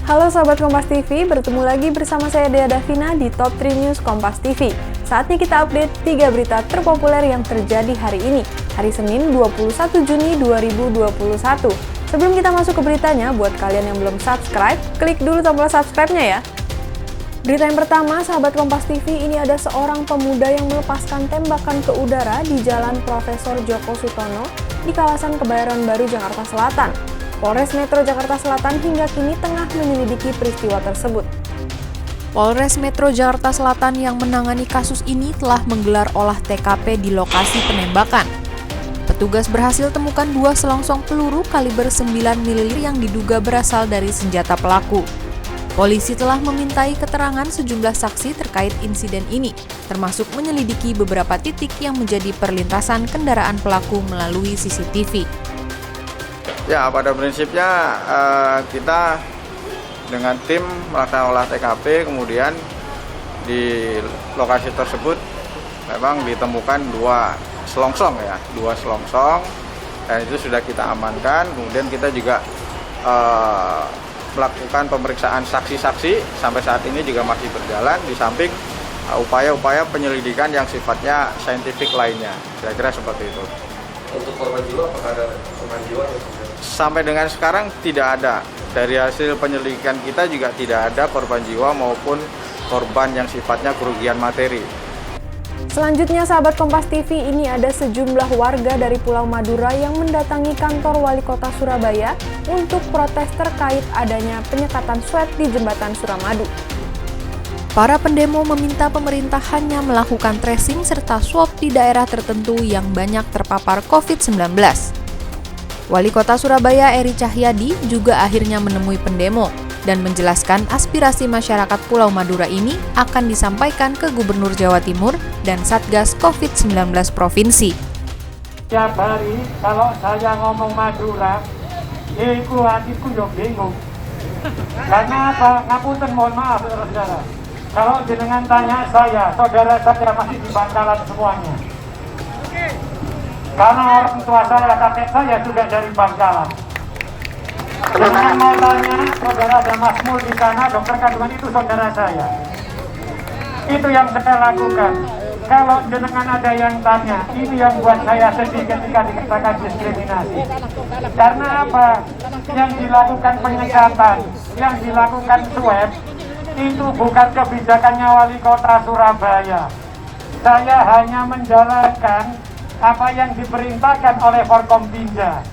Halo Sobat Kompas TV, bertemu lagi bersama saya Dea Davina di Top 3 News Kompas TV. Saatnya kita update 3 berita terpopuler yang terjadi hari ini, hari Senin 21 Juni 2021. Sebelum kita masuk ke beritanya, buat kalian yang belum subscribe, klik dulu tombol subscribe-nya ya. Berita yang pertama, sahabat Kompas TV, ini ada seorang pemuda yang melepaskan tembakan ke udara di Jalan Profesor Djoko Sutomo di kawasan Kebayoran Baru, Jakarta Selatan. Polres Metro Jakarta Selatan hingga kini tengah menyelidiki peristiwa tersebut. Polres Metro Jakarta Selatan yang menangani kasus ini telah menggelar olah TKP di lokasi penembakan. Petugas berhasil temukan 2 selongsong peluru kaliber 9 mm yang diduga berasal dari senjata pelaku. Polisi telah memintai keterangan sejumlah saksi terkait insiden ini, termasuk menyelidiki beberapa titik yang menjadi perlintasan kendaraan pelaku melalui CCTV. Ya, pada prinsipnya kita dengan tim melakukan olah TKP, kemudian di lokasi tersebut memang ditemukan 2 selongsong, dan itu sudah kita amankan. Kemudian kita juga melakukan pemeriksaan saksi-saksi, sampai saat ini juga masih berjalan, di samping upaya-upaya penyelidikan yang sifatnya saintifik lainnya. Kira-kira seperti itu. Untuk korban jiwa, apakah ada korban jiwa? Sampai dengan sekarang tidak ada. Dari hasil penyelidikan kita juga tidak ada korban jiwa maupun korban yang sifatnya kerugian materi. Selanjutnya, sahabat Kompas TV, ini ada sejumlah warga dari Pulau Madura yang mendatangi kantor Wali Kota Surabaya untuk protes terkait adanya penyekatan swab di Jembatan Suramadu. Para pendemo meminta pemerintah hanya melakukan tracing serta swab di daerah tertentu yang banyak terpapar COVID-19. Wali Kota Surabaya Eri Cahyadi juga akhirnya menemui pendemo dan menjelaskan aspirasi masyarakat Pulau Madura ini akan disampaikan ke Gubernur Jawa Timur dan Satgas COVID-19 Provinsi. Tiap hari kalau saya ngomong Madura, iku hatiku yo bingung. Karena apa? Ngapunten, mohon maaf saudara-saudara. Kalau jenengan tanya saya, saudara saya masih di Bangkalan semuanya. Karena orang tua saya, kakek saya sudah dari Bangkalan. Jenengan mau tanya, saudara ada Mas Mul di sana, dokter kandungan itu saudara saya. Itu yang saya lakukan. Kalau jenengan ada yang tanya, ini yang buat saya sedih ketika dikatakan diskriminasi. Karena apa? Yang dilakukan penyekatan, yang dilakukan swab, itu bukan kebijakannya Wali Kota Surabaya. Saya hanya menjalankan apa yang diperintahkan oleh Forkompinda.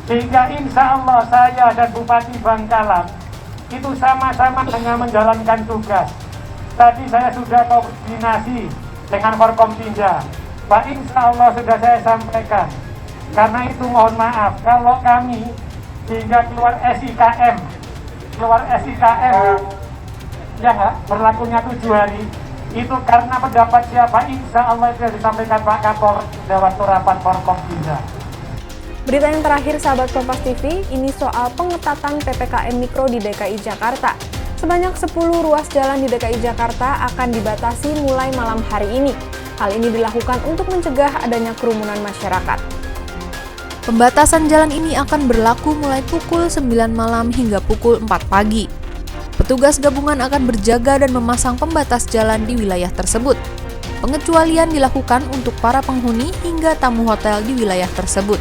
Sehingga insya Allah saya dan Bupati Bangkalan itu sama-sama hanya menjalankan tugas. Tadi saya sudah koordinasi dengan Forkompinda. Pak, insya Allah sudah saya sampaikan. Karena itu mohon maaf, kalau kami sehingga keluar SIKM ya nggak, berlakunya 7 hari, itu karena pendapat siapa, insya Allah itu disampaikan Pak Kapolres lewat rapat Forkompinda. Berita yang terakhir, sahabat Kompas TV, ini soal pengetatan PPKM Mikro di DKI Jakarta. Sebanyak 10 ruas jalan di DKI Jakarta akan dibatasi mulai malam hari ini. Hal ini dilakukan untuk mencegah adanya kerumunan masyarakat. Pembatasan jalan ini akan berlaku mulai pukul 9 malam hingga pukul 4 pagi. Petugas gabungan akan berjaga dan memasang pembatas jalan di wilayah tersebut. Pengecualian dilakukan untuk para penghuni hingga tamu hotel di wilayah tersebut.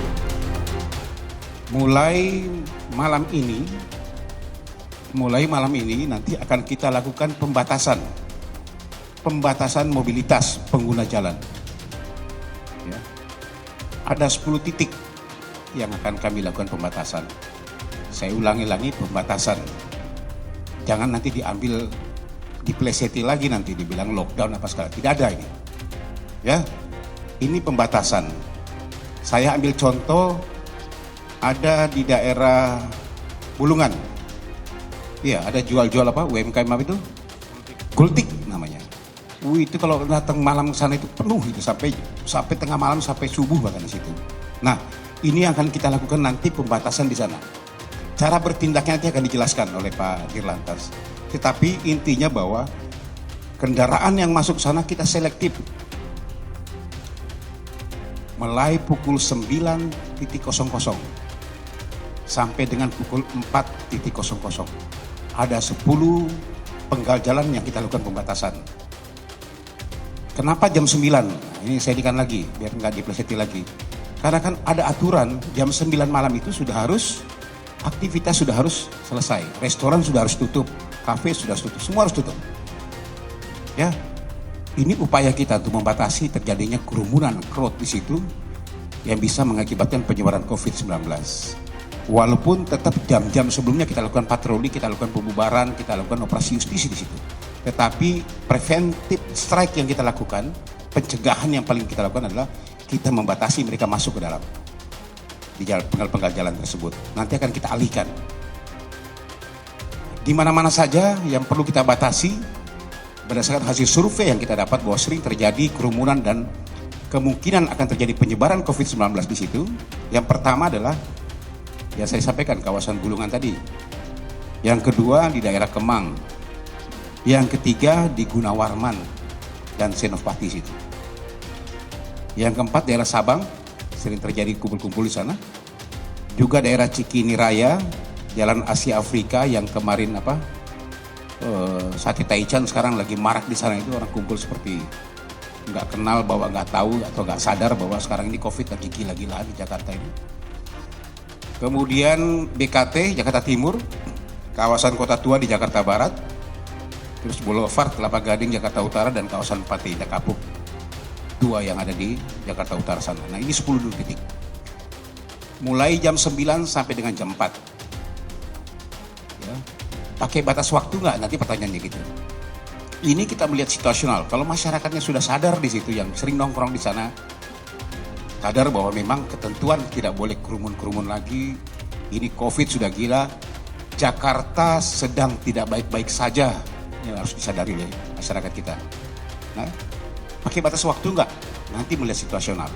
Mulai malam ini nanti akan kita lakukan pembatasan mobilitas pengguna jalan. Ya. Ada 10 titik yang akan kami lakukan pembatasan. Saya ulangi pembatasan. Jangan nanti dipleseti lagi nanti dibilang lockdown apa segala. Tidak ada ini. Ya. Ini pembatasan. Saya ambil contoh ada di daerah Bulungan. Iya, ada jual-jual apa? UMKM apa itu? Gultik namanya. Itu kalau datang malam ke sana itu penuh itu sampai tengah malam sampai subuh bahkan di situ. Nah, ini akan kita lakukan nanti pembatasan di sana. Cara bertindaknya nanti akan dijelaskan oleh Pak Dirlantas. Tetapi intinya bahwa kendaraan yang masuk sana kita selektif. Mulai pukul 9.00 sampai dengan pukul 4.00. ada 10 penggal jalan yang kita lakukan pembatasan. Kenapa jam 9? Nah, ini saya edikan lagi, biar nggak dipeleseti lagi. Karena kan ada aturan, jam 9 malam itu sudah harus, aktivitas sudah harus selesai. Restoran sudah harus tutup, kafe sudah harus tutup, semua harus tutup. Ya, ini upaya kita untuk membatasi terjadinya kerumunan crowd di situ yang bisa mengakibatkan penyebaran COVID-19. Walaupun tetap jam-jam sebelumnya kita lakukan patroli, kita lakukan pembubaran, kita lakukan operasi justisi di situ. Tetapi preventive strike yang kita lakukan, pencegahan yang paling kita lakukan adalah kita membatasi mereka masuk ke dalam di penggal-penggal jalan tersebut. Nanti akan kita alihkan. Di mana-mana saja yang perlu kita batasi, berdasarkan hasil survei yang kita dapat bahwa sering terjadi kerumunan dan kemungkinan akan terjadi penyebaran COVID-19 di situ. Yang pertama adalah, ya saya sampaikan, kawasan Bulungan tadi. Yang kedua di daerah Kemang. Yang ketiga di Gunawarman dan Senopati situ. Yang keempat daerah Sabang, sering terjadi kumpul-kumpul di sana. Juga daerah Cikini Raya, Jalan Asia Afrika yang kemarin Sate Taichan sekarang lagi marak di sana, itu orang kumpul seperti nggak kenal, bahwa nggak tahu atau nggak sadar bahwa sekarang ini COVID lagi gila-gilaan di Jakarta ini. Kemudian BKT Jakarta Timur, kawasan Kota Tua di Jakarta Barat, terus Boulevard Kelapa Gading Jakarta Utara, dan kawasan Pati Indah Kapuk 2 yang ada di Jakarta Utara sana. Nah, ini 10 titik. Mulai jam 9 sampai dengan jam 4. Ya. Pakai batas waktu nggak? Nanti pertanyaannya gitu. Ini kita melihat situasional. Kalau masyarakatnya sudah sadar di situ, yang sering nongkrong di sana, sadar bahwa memang ketentuan tidak boleh kerumun-kerumun lagi. Ini COVID sudah gila. Jakarta sedang tidak baik-baik saja. Ini harus disadari oleh masyarakat kita. Nah, pakai batas waktu enggak? Nanti melihat situasional.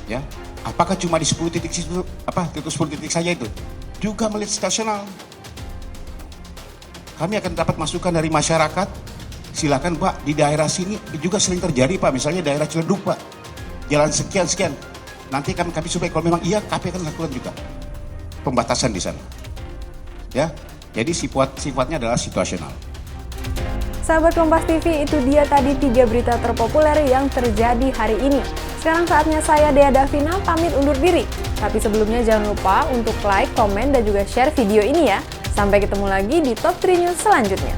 Ya, apakah cuma di 10 titik situ, 10 titik saja itu? Juga melihat situasional. Kami akan dapat masukan dari masyarakat. Silakan Pak, di daerah sini juga sering terjadi Pak, misalnya daerah Ciledug Pak, jalan sekian. Nanti kami supaya kalau memang iya, kami akan lakukan juga pembatasan di sana. Ya. Jadi sifatnya adalah situasional. Sahabat Kompas TV, itu dia tadi 3 berita terpopuler yang terjadi hari ini. Sekarang saatnya saya Dea Davina pamit undur diri. Tapi sebelumnya jangan lupa untuk like, komen, dan juga share video ini ya. Sampai ketemu lagi di Top 3 News selanjutnya.